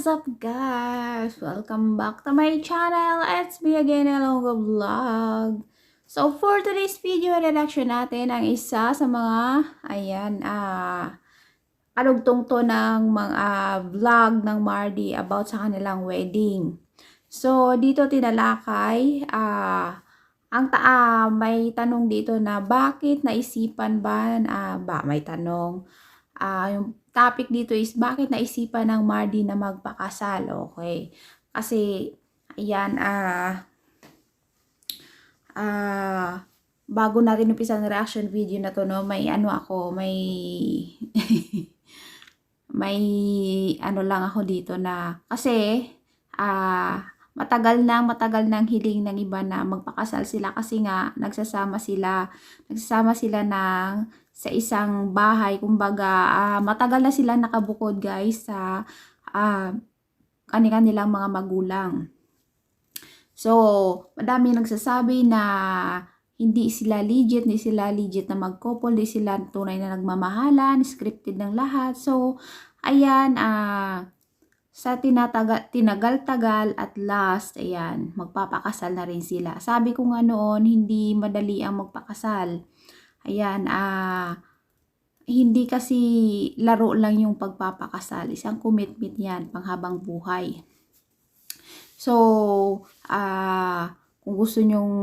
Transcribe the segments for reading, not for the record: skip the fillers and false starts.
up guys? Welcome back to my channel. It's me again, Elongo Vlog. So for today's video, reaction natin ang isa sa mga karugtong to ng mga vlog ng Mardy about sa kanilang wedding. So dito tinalakay may tanong dito na bakit naisipan ba may tanong. Yung topic dito is bakit naisipan ng Mardy na magpakasal. Okay. Kasi ayan bago natin umpisa ng reaction video na to, no, may may lang ako dito na kasi matagal nang hiling ng iba na magpakasal sila kasi nga nagsasama sila sa isang bahay, kumbaga matagal na sila nakabukod guys sa kanilang mga magulang. So madami nagsasabi na hindi sila legit na mag-couple, hindi sila tunay na nagmamahalan, scripted ng lahat. So ayan, sa tinagal-tagal at last, ayan, magpapakasal na rin sila. Sabi ko nga noon, hindi madali ang magpakasal. Ayan, hindi kasi laro lang yung pagpapakasal. Isang commitment yan, panghabang buhay. So, kung gusto nyong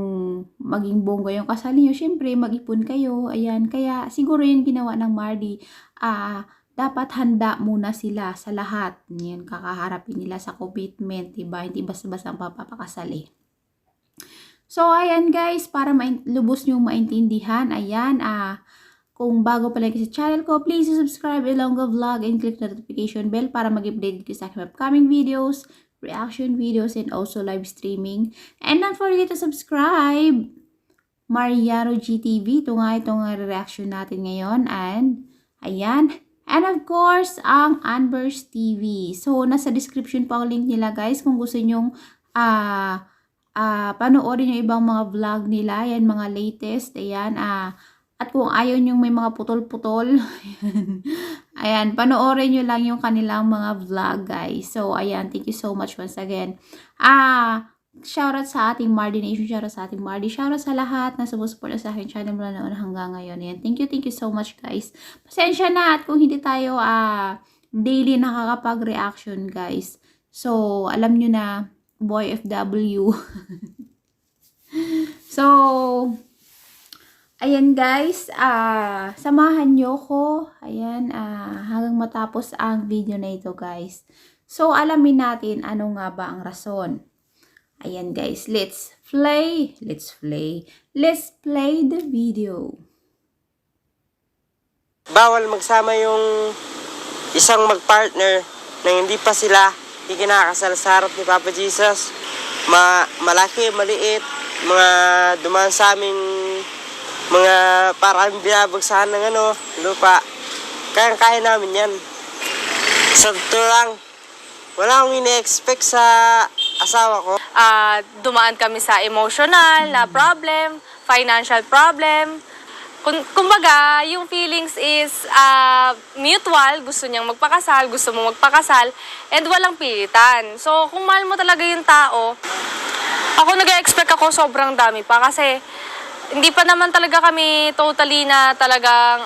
maging bongga yung kasal niyo, syempre mag-ipon kayo. Ayan, kaya siguro yung ginawa ng Mardy, dapat handa muna sila sa lahat. Yan, kakaharapin nila sa commitment, diba? Hindi basta-basta ang papapakasal eh. So, ayan guys, para lubos nyo maintindihan, ayan, kung bago pa lang sa channel ko, please subscribe Elongo Vlog and click the notification bell para mag-update kayo sa aking upcoming videos, reaction videos, and also live streaming. And don't forget to subscribe Mariano GTV. Ito nga reaction natin ngayon. And, ayan. And of course, ang Anvers TV. So, nasa description pa ang link nila guys kung gusto nyong panoorin yung ibang mga vlog nila, yan mga latest, ayan, at kung ayaw nyo may mga putol-putol, ayan, panoorin nyo lang yung kanilang mga vlog guys. So, ayan, thank you so much once again. Shoutout sa ating Mardy Nation, shoutout sa ating Mardy, shoutout sa lahat na sumusuporta sa aking channel mula noon hanggang ngayon. Ayan, thank you so much guys. Pasensya na at kung hindi tayo daily nakakapag-reaction guys. So, alam nyo na, boy FW. So, ayan guys, samahan nyo ko, ayan, hanggang matapos ang video na ito guys. So, alamin natin ano nga ba ang rason. Ayan guys, let's play the video. Bawal magsama yung isang magpartner na hindi pa sila ikinakasal sa harap ni Papa Jesus. Malaki, maliit, mga dumaan sa aming mga parang binabagsahan ng lupa. Kaya namin yan. Sa totoo lang, wala akong ini-expect sa asawa ko. Dumaan kami sa emotional na problem, financial problem. Kumbaga, yung feelings is mutual, gusto niyang magpakasal, gusto mo magpakasal, and walang pilitan. So, kung mahal mo talaga yung tao, ako nag-expect ako sobrang dami pa kasi hindi pa naman talaga kami totally na talagang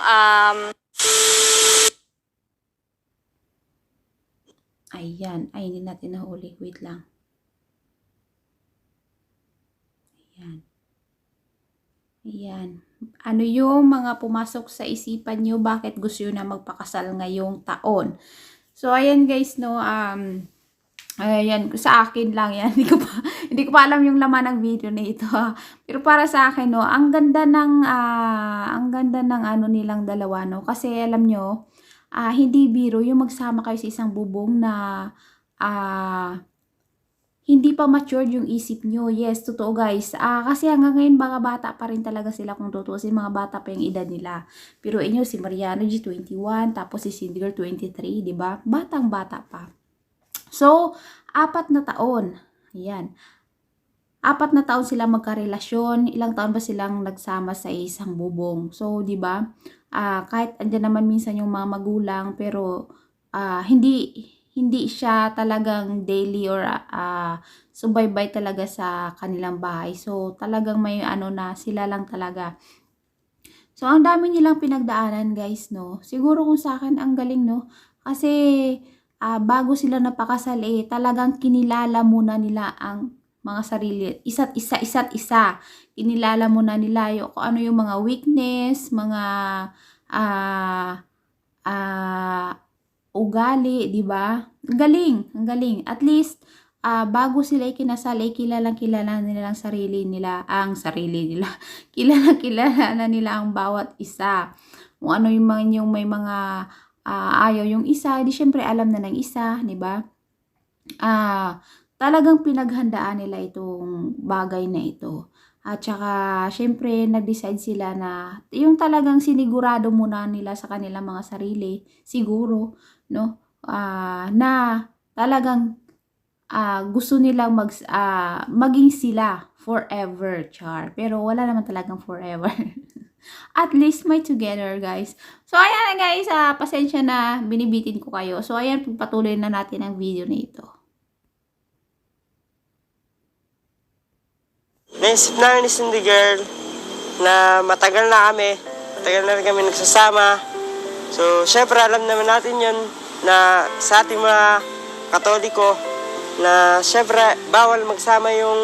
Ayan, ay hindi natin nahuli, wait lang. Ayan. Ano yung mga pumasok sa isipan nyo? Bakit gusto nyo na magpakasal ngayong taon? So, ayan guys, no, ayan, sa akin lang yan. Hindi ko pa alam yung laman ng video na ito. Pero para sa akin, no, ang ganda ng nilang dalawa, no, kasi alam nyo, hindi biro yung magsama kayo sa isang bubong na, hindi pa matured yung isip nyo. Yes, totoo guys. Kasi hanggang ngayon mga bata pa rin talaga sila kung tutusin. Mga bata pa yung edad nila. Pero inyo si Mariano G 21, tapos si Cindy Girl 23, di ba? Batang-bata pa. So, 4 na taon. Ayan. 4 na taon sila magkarelasyon. Ilang taon ba silang nagsama sa isang bubong? So, di ba? Kahit andyan naman minsan yung mga magulang, pero hindi hindi siya talagang daily or subaybay talaga sa kanilang bahay. So, talagang may ano na, sila lang talaga. So, ang dami nilang pinagdaanan, guys, no? Siguro kung sa akin, ang galing, no? Kasi, bago sila napakasal, talagang kinilala muna nila ang mga sarili. Isa't isa. Kinilala muna nila yung, kung ano yung mga weakness, mga, ah, ugali, di ba? Ang galing. At least, bago sila ikinasal, kilala nila ang sarili nila. Kilala na nila ang bawat isa. Kung ano yung may mga ayaw yung isa, di syempre alam na ng isa, di ba? Talagang pinaghandaan nila itong bagay na ito. At saka, syempre, nag-decide sila na yung talagang sinigurado muna nila sa kanilang mga sarili, siguro, no? Na talagang gusto nilang maging sila forever, char. Pero wala naman talagang forever. At least may together, guys. So, ayan na, guys. Pasensya na binibitin ko kayo. So, ayan, pagpatuloy na natin ang video na ito. Naisip namin ni Cindy Girl na matagal na rin kami nagsasama. So, syempre alam naman natin yun na sa ating mga Katoliko na syempre bawal magsama yung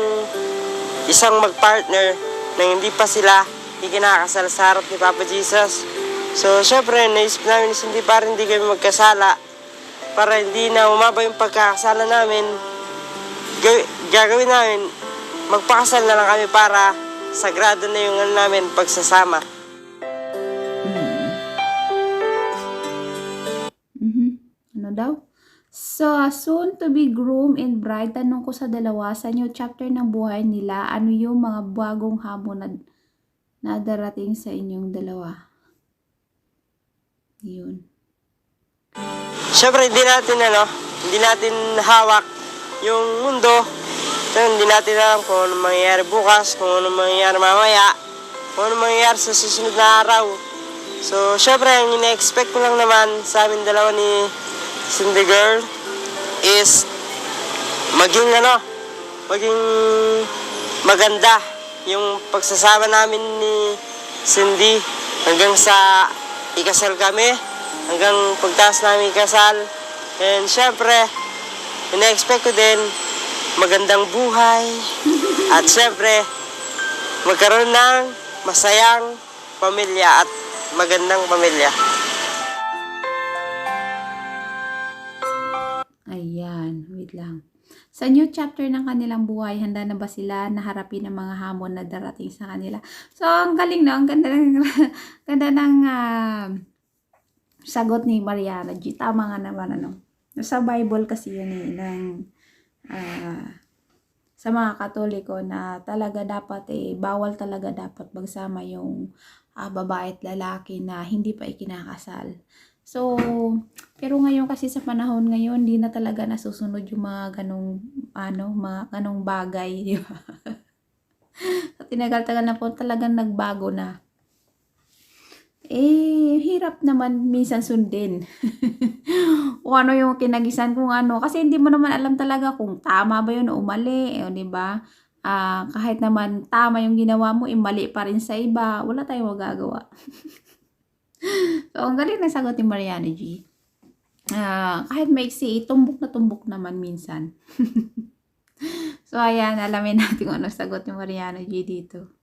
isang magpartner na hindi pa sila ikinakasal sa harap ni Papa Jesus. So, syempre naisip namin ni Cindy para hindi kami magkasala, para hindi na umaba yung pagkakasala namin. Gagawin namin, magpakasal na lang kami para sagrado na yung namin pagsasama. Ano daw? So, soon to be groom and bride, tanong ko sa dalawa, sa new chapter ng buhay nila, ano yung mga bagong hamon na darating sa inyong dalawa? Yun. Siyempre, hindi natin hawak yung mundo. So, hindi natin alam kung ano mangyayari bukas, kung ano mangyayari mamaya, kung ano mangyayari sa susunod na araw. So, syempre, ang ina-expect ko lang naman sa amin dalawa ni Cindy Girl is maging maganda yung pagsasama namin ni Cindy hanggang sa ikasal kami, hanggang pagtaas namin ikasal. And syempre, ina-expect ko din magandang buhay at syempre magkaroon ng masayang pamilya at magandang pamilya. Ayan, wait lang. Sa new chapter ng kanilang buhay, handa na ba sila na harapin ang mga hamon na darating sa kanila? So, ang galing, no? Ang ganda ng sagot ni Mariana G. Tama nga naman, ano? Sa Bible kasi yun sa mga Katoliko na talaga dapat bawal talaga dapat magsama yung babae at lalaki na hindi pa ikinakasal. So, pero ngayon kasi sa panahon ngayon, di na talaga nasusunod yung mga ganong bagay, di ba? Sa tinagal-tagal na po talagang nagbago na. Hirap naman minsan sundin. O ano yung kinagisan kung ano. Kasi hindi mo naman alam talaga kung tama ba yun o mali. Di ba? Kahit naman tama yung ginawa mo, mali pa rin sa iba. Wala tayong magagawa. So, ang galing na sagot ni Mariana G. Kahit maiksi, tumbok naman minsan. So, ayan, alamin natin kung ano sagot ni Mariana G dito.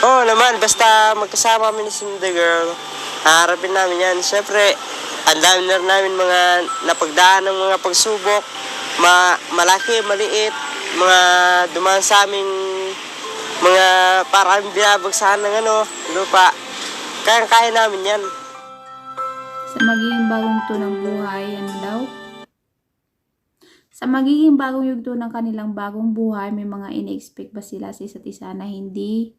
Oo naman, basta magkasama kami ni Cindy Girl, haharapin namin yan. Siyempre, ang dami na rin namin mga napagdaan ng mga pagsubok, malaki, maliit, mga dumaan sa aming mga parang binabagsahan ng lupa. Kaya namin yan. Sa magiging bagong tunang buhay, ano daw? Sa magiging bagong yugto ng kanilang bagong buhay, may mga ina-expect ba sila sa isa't isa na hindi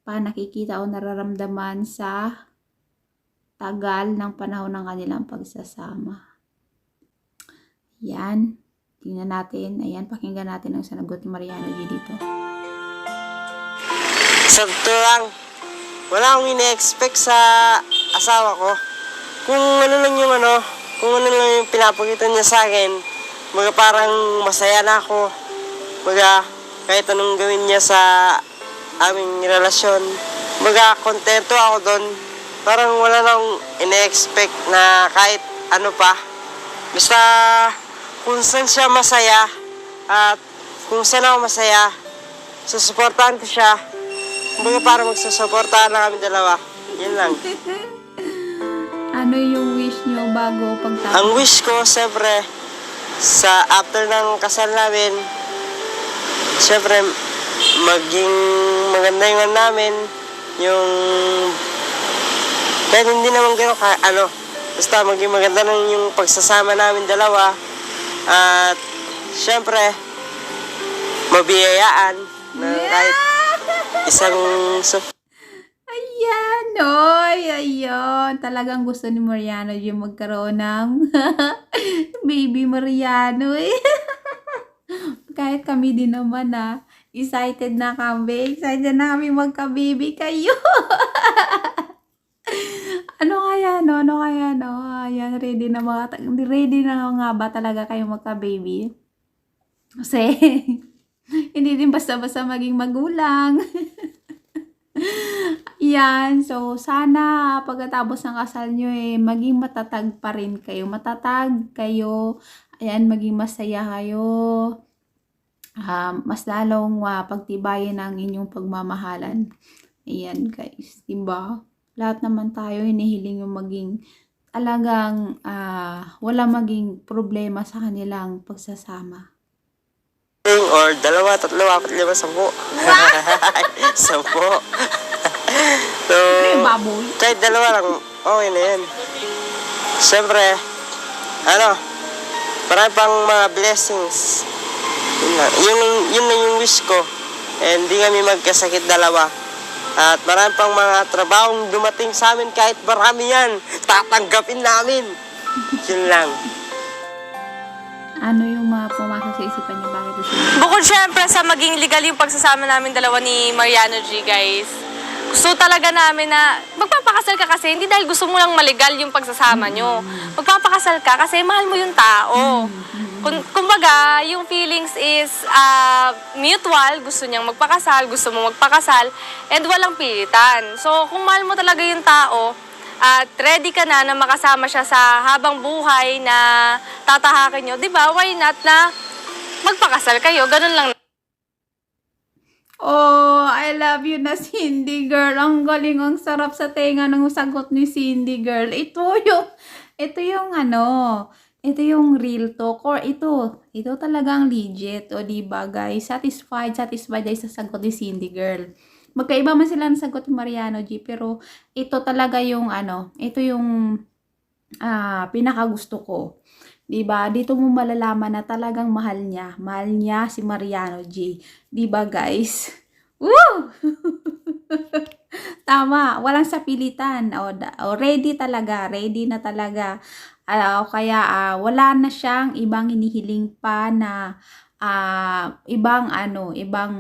pa nakikita o nararamdaman sa tagal ng panahon ng kanilang pagsasama? Yan. Tingnan natin. Ayan, pakinggan natin ang sanagot ni Mariana G dito. Sa totoo lang, wala akong ina-expect sa asawa ko. Kung ano lang yung kung ano lang yung pinapakita niya sa akin, mga parang masaya na ako. Mga kahit anong gawin niya sa aming relasyon, mga kontento ako doon. Parang wala nang ine-expect na kahit ano pa. Basta kung saan siya masaya at kung saan ako masaya, susuportahan ko siya. Kumbaga parang magsusuportahan na kami dalawa. Yun lang. Ano yung wish nyo bago pagtapos? Ang wish ko, siyempre, sa after ng kasal namin, siyempre, maging maganda yung ano namin, yung, kahit hindi naman gano'n, basta maging maganda na yung pagsasama namin dalawa, at siyempre, mabiyayaan na kahit isang Ayan, oy, ayun. Talagang gusto ni Mariano yung magkaroon ng baby Mariano eh. Kahit kami din naman excited na kami. Excited na kami magka-baby kayo. Ano kaya no? Ayan, ready na nga ba talaga kayo magka-baby? Kasi, hindi din basta-basta maging magulang. Yan, so sana pagkatapos ng kasal nyo maging matatag pa rin kayo. Matatag kayo, ayan, maging masaya kayo. Mas lalong pagtibayin ang inyong pagmamahalan. Ayan guys, diba? Lahat naman tayo hinihiling yung maging talagang wala maging problema sa kanilang pagsasama. or 2, 3, 4, 5, 10. 10. So, Baboy. kahit 2 lang, okay na yan. Siyempre, marami pang mga blessings. Yun na yung wish ko. And di kami magkasakit 2. At marami pang mga trabahong dumating sa amin, kahit marami yan, tatanggapin namin. Yun lang. Ano yung mga pumasok sa isipan niyo? Bakit gusto niyo? Bukod syempre sa maging legal yung pagsasama namin dalawa ni Mariano G, guys. Gusto talaga namin na magpapakasal ka kasi hindi dahil gusto mo lang malegal yung pagsasama nyo. Magpapakasal ka kasi mahal mo yung tao. Kumbaga, yung feelings is mutual. Gusto niyang magpakasal, gusto mo magpakasal, and walang pilitan. So, kung mahal mo talaga yung tao, at ready ka na makasama siya sa habang buhay na tatahakin nyo, di ba? Why not na magpakasal kayo? Ganun lang. Oh, I love you na Cindy girl. Ang galing, ang sarap sa tenga ng sagot ni Cindy girl. Ito yung real talk, or ito talagang legit. O diba guys, satisfied guys sa sagot ni Cindy girl. Magkaiba man sila ng sagot ni Mariano G, pero ito talaga yung pinakagusto ko. Diba? Dito mo malalaman na talagang mahal niya si Mariano G. Diba guys? Woo! Tama, walang sapilitan. Ready na talaga. Kaya wala na siyang ibang hinihiling pa na ibang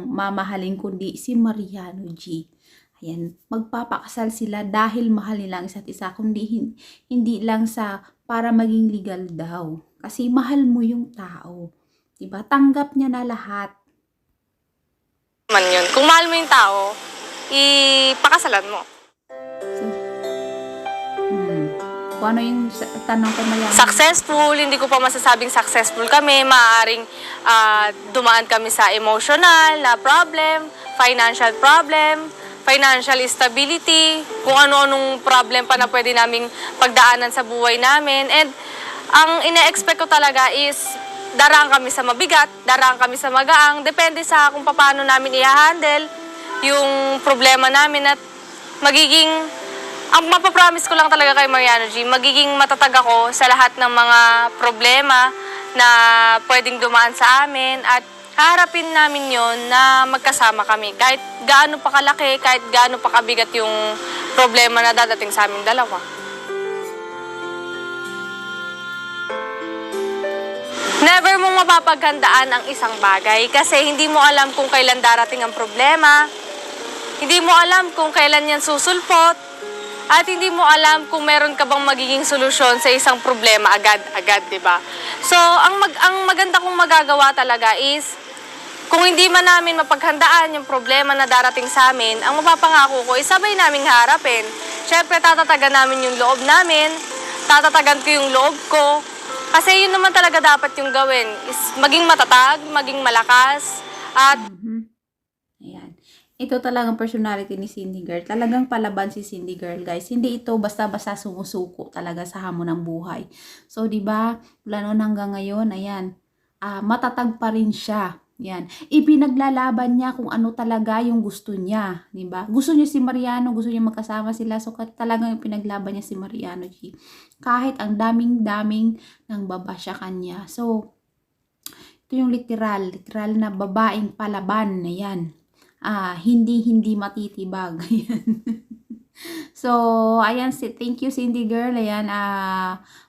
mamahalin kundi si Mariano G. Ayan, magpapakasal sila dahil mahal nila ang isa't isa, kundi hindi lang sa para maging legal daw. Kasi mahal mo yung tao. Diba? Tanggap niya na lahat. Yun. Kung mahal mo yung tao, ipakasalan mo. Kung ano yung tanong ko Mariano? Successful, hindi ko pa masasabing successful kami. Maaaring dumaan kami sa emotional na problem, financial instability, kung ano-anong problem pa na pwede naming pagdaanan sa buhay namin. And ang ina-expect ko talaga is daraan kami sa mabigat, daraan kami sa magaang, depende sa kung paano namin i-handle yung problema namin, at ang mapapromise ko lang talaga kay Mariano G, magiging matatag ako sa lahat ng mga problema na pwedeng dumaan sa amin, at haharapin namin yon na magkasama kami. Kahit gaano pa kalaki, kahit gaano pa kabigat yung problema na dadating sa aming dalawa. Never mong mapapaghandaan ang isang bagay kasi hindi mo alam kung kailan darating ang problema, hindi mo alam kung kailan yan susulpot, at hindi mo alam kung meron ka bang magiging solusyon sa isang problema agad-agad, di ba? So, ang maganda kong magagawa talaga is, kung hindi man namin mapaghandaan yung problema na darating sa amin, ang mapapangako ko is sabay naming harapin. Siyempre, tatatagan namin yung loob namin, tatatagan ko yung loob ko, kasi yun naman talaga dapat yung gawin, is maging matatag, maging malakas, at Ayan. Ito talagang personality ni Cindy Girl. Talagang palaban si Cindy Girl, guys. Hindi ito basta-basta sumusuko talaga sa hamon ng buhay. So, di ba, mula noon hanggang ngayon, ayan, matatag pa rin siya. Yan. Ipinaglalaban niya kung ano talaga yung gusto niya, 'di ba? Gusto niya si Mariano, gusto niya magkasama sila. So talagang ipinaglaban niya si Mariano G. Kahit ang daming-daming nang babasya kanya. So ito yung literal na babaeng palaban na 'yan. Hindi matitibag. Ayan. So, ayan, thank you Cindy Girl. Ayan,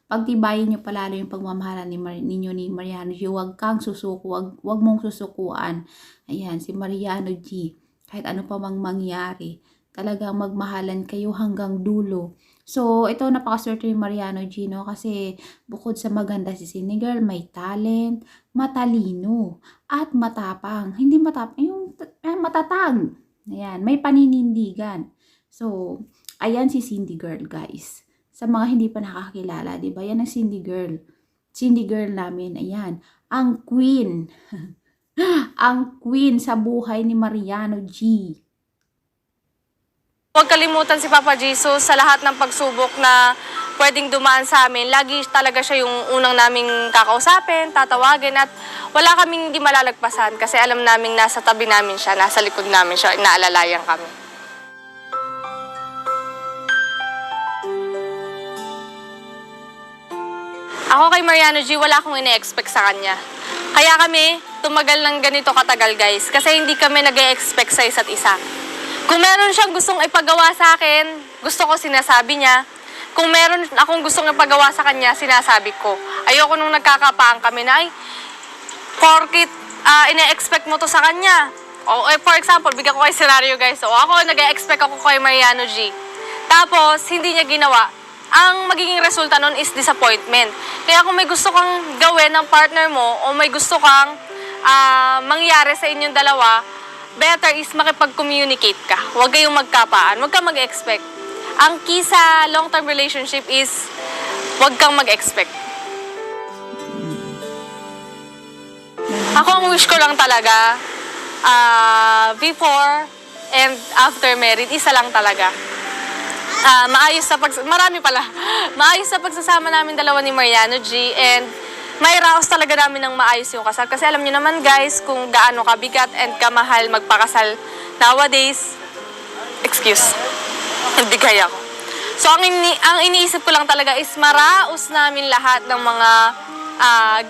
pagtibayin nyo palalo yung pagmamahalan ninyo ni Mariano G. Huwag kang susuko, huwag mong susukuan. Ayan, si Mariano G. Kahit ano pa mang mangyari, talagang magmahalan kayo hanggang dulo. So, ito napakaswerte ni Mariano G, no? Kasi bukod sa maganda si Cindy Girl, may talent, matalino, at matapang. Hindi matapang, yung matatag. Ayan, may paninindigan. So, ayan si Cindy Girl, guys. Sa mga hindi pa nakakilala, di ba? Yan ang Cindy Girl. Cindy Girl namin, ayan. Ang queen. Ang queen sa buhay ni Mariano G. huwag kalimutan si Papa Jesus sa lahat ng pagsubok na pwedeng dumaan sa amin. Lagi talaga siya yung unang naming kakausapin, tatawagin, at wala kaming hindi malalagpasan kasi alam naming nasa tabi namin siya, nasa likod namin siya, inaalalayan kami. Ako kay Mariano G, wala akong ine-expect sa kanya. Kaya kami tumagal ng ganito katagal, guys, kasi hindi kami nag-e-expect sa isa't isa. Kung meron siyang gustong ipagawa sa akin, gusto ko sinasabi niya. Kung meron akong gustong ipagawa sa kanya, sinasabi ko. Ayoko nung nagkakapaan kami na, ay, porkit ine-expect mo to sa kanya. O, for example, bigyan ko kayo scenario, guys. So, ako, nag-e-expect ako kay Mariano G. Tapos, hindi niya ginawa. Ang magiging resulta nun is disappointment. Kaya kung may gusto kang gawin ng partner mo o may gusto kang mangyari sa inyong dalawa, better is makipag-communicate ka. Huwag kayong magkapaan. Huwag kang mag-expect. Ang key sa long-term relationship is huwag kang mag-expect. Ako, ang wish ko lang talaga, before and after married, isa lang talaga. Maayos sa pagsasama namin dalawa ni Mariano G, and may raos talaga namin ng maayos yung kasal. Kasi alam niyo naman, guys, kung gaano kabigat and kamahal magpakasal nowadays. Excuse. Hindi kaya ko. So, ang iniisip ko lang talaga is maraos namin lahat ng mga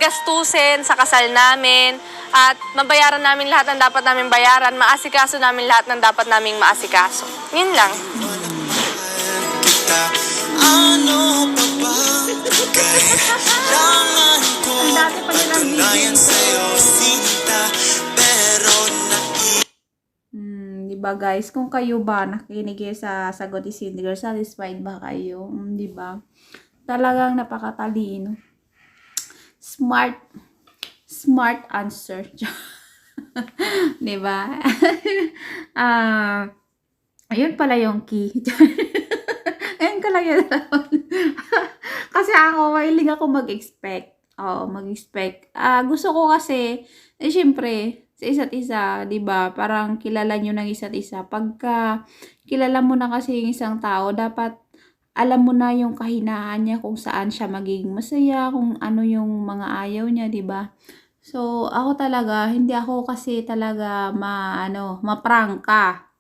gastusin sa kasal namin, at mabayaran namin lahat ng dapat namin bayaran, maasikaso namin lahat ng dapat naming maasikaso. Yun lang. Ano pa ba kailangan ko patunayan sa'yo, sinta, pero Diba guys, kung kayo ba nakikinig kayo sa sagot ni Cindy Girl, satisfied ba kayo? Diba? Talagang napakatalino. Smart answer. Diba? Ayun pala yung key. Ayun ko lang yun. Kasi ako, mahilig ako mag-expect. Mag-expect. Gusto ko kasi, syempre, sa isa't isa, diba? Parang kilala nyo ng isa't isa. Pagka kilala mo na kasi yung isang tao, dapat alam mo na yung kahinaan niya, kung saan siya magiging masaya, kung ano yung mga ayaw niya, diba? So, ako talaga, hindi ako kasi talaga maprangka.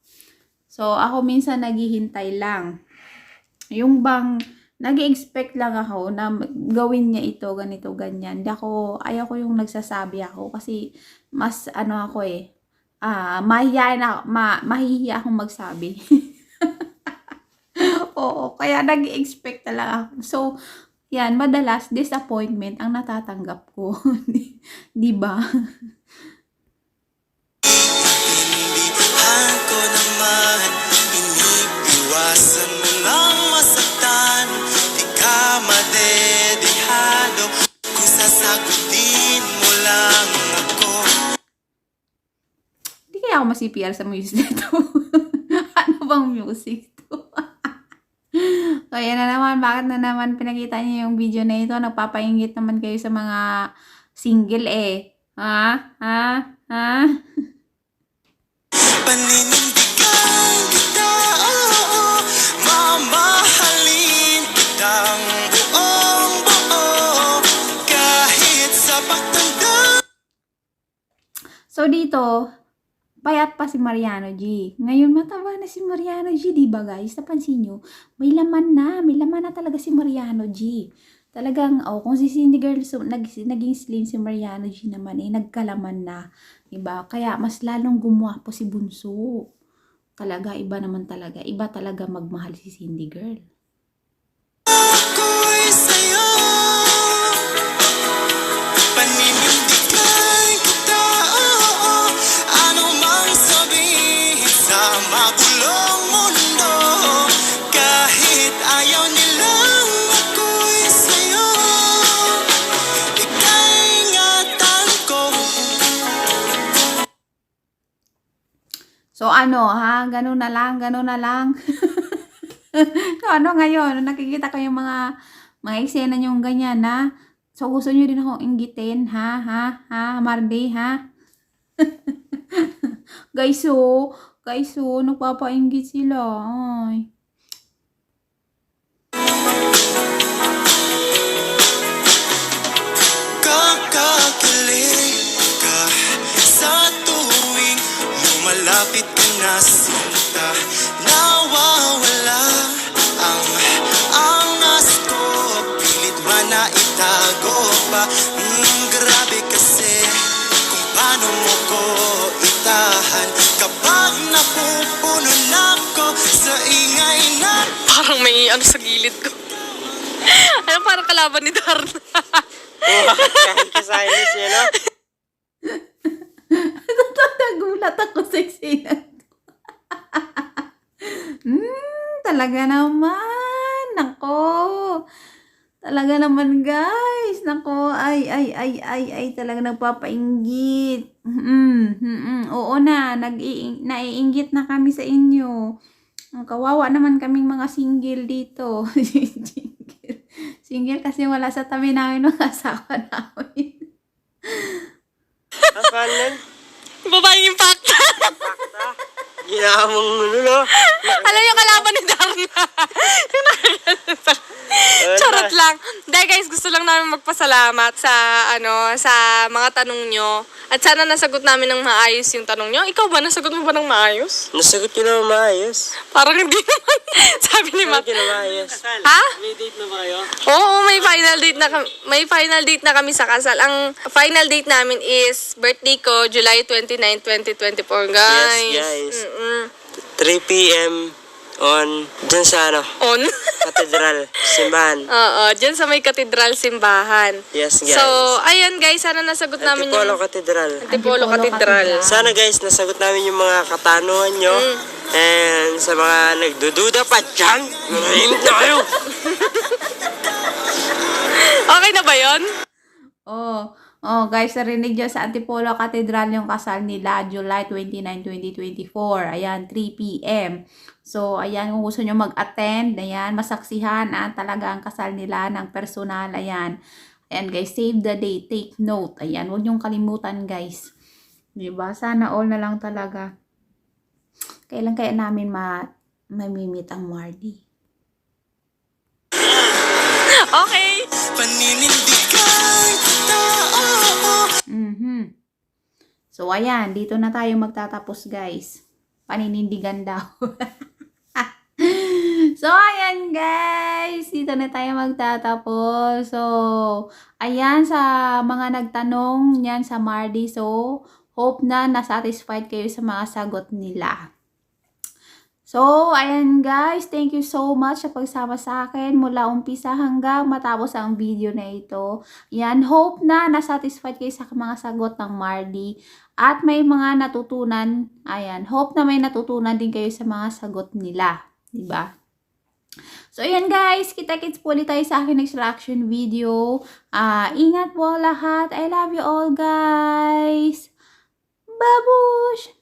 So, ako minsan naghihintay lang. Yung bang nag-expect lang ako na gawin niya ito, ganito, ganyan. Ayaw ko yung nagsasabi ako kasi mas mahihiya akong magsabi. Oo, kaya nag-expect talaga ako. So, yan, madalas disappointment ang natatanggap ko. Diba? ko naman, iniiwasan mo lang mag-CPR sa music to. Ano bang music to? So, ayan na naman. Bakit na naman pinakita niyo yung video na ito? Nagpapainggit naman kayo sa mga single eh. Ha? Ha? Ha? Paninindigan kita, oo, mamahalin kitang buong buo, kahit sa pagtanda. So, dito, payat pa si Mariano G. Ngayon, mataba na si Mariano G, di ba guys? Napansin nyo, may laman na talaga si Mariano G. Talagang, kung si Cindy Girl naging slim, si Mariano G naman, nagkalaman na. Diba? Kaya, mas lalong gumwapo si Bunso. Talaga, iba naman talaga. Iba talaga magmahal si Cindy Girl. Ako'y sa'yo, paninindigan kita, oo, ano mang sabihin sa magulong mundo, kahit ayaw nilang ako'y sa'yo, ika'y ingatan ko. So, ano, ha? Ganun na lang. So, ano ngayon? Nakikita ko yung mga eksena nyong ganyan, ha? So, gusto nyo din akong inggitin, ha? Mardy, ha? Guys, nagpapainggit sila. Ay. Kakakilig ka sa tuwing lumalapit ka na sinta, nawawala ang angas ko, pilit man na itago pa. Grabe kasi kung paano mo ko itahan kapag napupuno na ko sa ingay na. Parang may ano sa gilid ko. Ano, parang kalaban ni Darna. Kahit kasayos niya, no? Nagulat ako sa eksena. Talaga naman. Nako. Talaga naman, guys. Nako. Ay. Talaga nagpapainggit. Oo na. Naiinggit na kami sa inyo. Kawawa naman kaming mga single dito. Single kasi wala sa tabi namin ng asawa namin. Asan nun? Babaeng impact. Ginamong no? Alam yung kalaban ni Darna. Charot lang. Dahil guys, gusto lang namin magpasalamat sa sa mga tanong nyo. At sana nasagot namin ng maayos yung tanong nyo. Ikaw ba, nasagot mo ba ng maayos? Nasagot ko naman maayos. Parang hindi naman. Sabi ni Matt. Nasagot ko na maayos. Ha? May date na ba kayo? Oo, may final date na kami sa kasal. Ang final date namin is birthday ko, July 29, 2024, guys. Yes, guys. 3 Mm-mm. p.m. dyan sa On? katedral, simbahan. Oo, dyan sa may katedral simbahan. Yes, guys. So, ayan guys, sana nasagot namin Antipolo yung... Katedral. Antipolo Katedral. Sana guys, nasagot namin yung mga katanungan nyo. And sa mga nagdududa pa dyan, manahimik na kayo. Okay na ba yun? Guys, narinig dyan sa Antipolo Cathedral yung kasal nila, July 29, 2024. Ayan, 3 p.m. So, ayan, kung gusto nyo mag-attend, ayan, masaksihan talaga ang kasal nila ng personal, ayan. Ayan, guys, save the date, take note. Ayan, huwag nyong kalimutan, guys. Diba? Sana all na lang talaga. Kailan kaya namin mamimit ang Mardy? Okay. Paninindigan kita, oo. So, ayan, dito na tayo magtatapos, guys. Paninindigan daw. So, ayan, guys. Dito na tayo magtatapos. So, ayan, sa mga nagtanong niyan sa Mardy. So, hope na nasatisfied kayo sa mga sagot nila. So, ayan guys, thank you so much sa pagsama sa akin mula umpisa hanggang matapos ang video na ito. Yan, hope na nasatisfied kayo sa mga sagot ng Mardy at may mga natutunan. Ayan, hope na may natutunan din kayo sa mga sagot nila, diba? So, ayan guys, kita-kits po ulit tayo sa akin next reaction video. Ingat po lahat. I love you all guys. Babush!